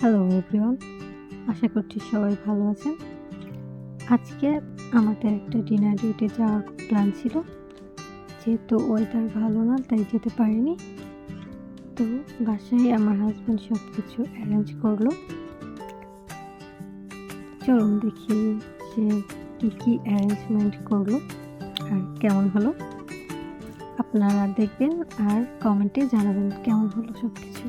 Hello everyone, আশা করছি সবাই ভালো আছেন। আজকে আমাদের একটা ডিনার ডেটে যাওয়ার প্ল্যান ছিল, যেহেতু ওয়েদার ভালো না তাই যেতে পারিনি। তো বাসায় আমার হাজব্যান্ড সব কিছু অ্যারেঞ্জ করলো। চলুন দেখি সে কী কী অ্যারেঞ্জমেন্ট করলো আর কেমন হলো। আপনারা দেখবেন আর কমেন্টে জানাবেন কেমন হলো সব কিছু।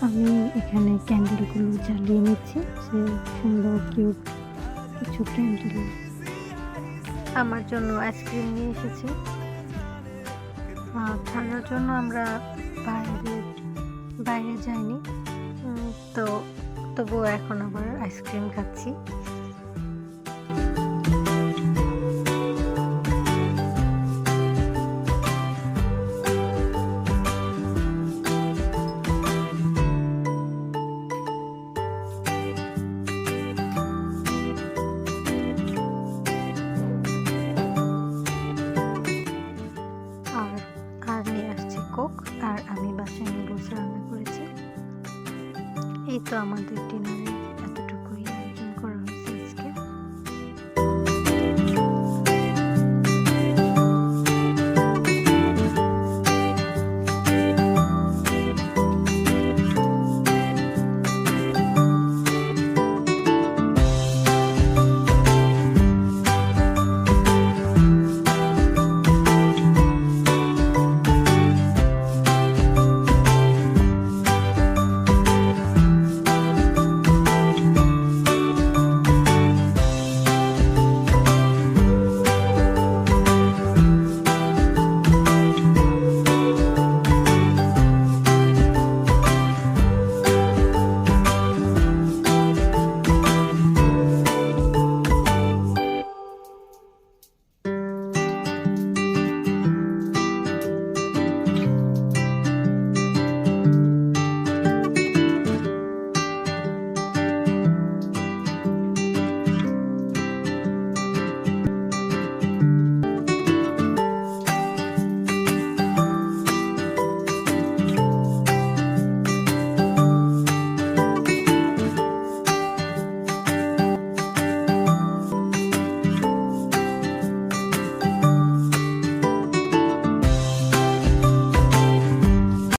আমি এখানে ক্যান্ডেলগুলো জ্বালিয়ে নিচ্ছি, সে সুন্দর কিউট কিছু ক্যান্ডেল। আমার জন্য আইসক্রিম নিয়ে এসেছে। ঠান্ডার জন্য আমরা বাইরে যাইনি, তো তবুও এখন আবার আইসক্রিম খাচ্ছি। আর নিয়ে আসছি কোক, আর আমি বাসায় নুডলস রান্না করেছি। এই তো আমাদের ডিনার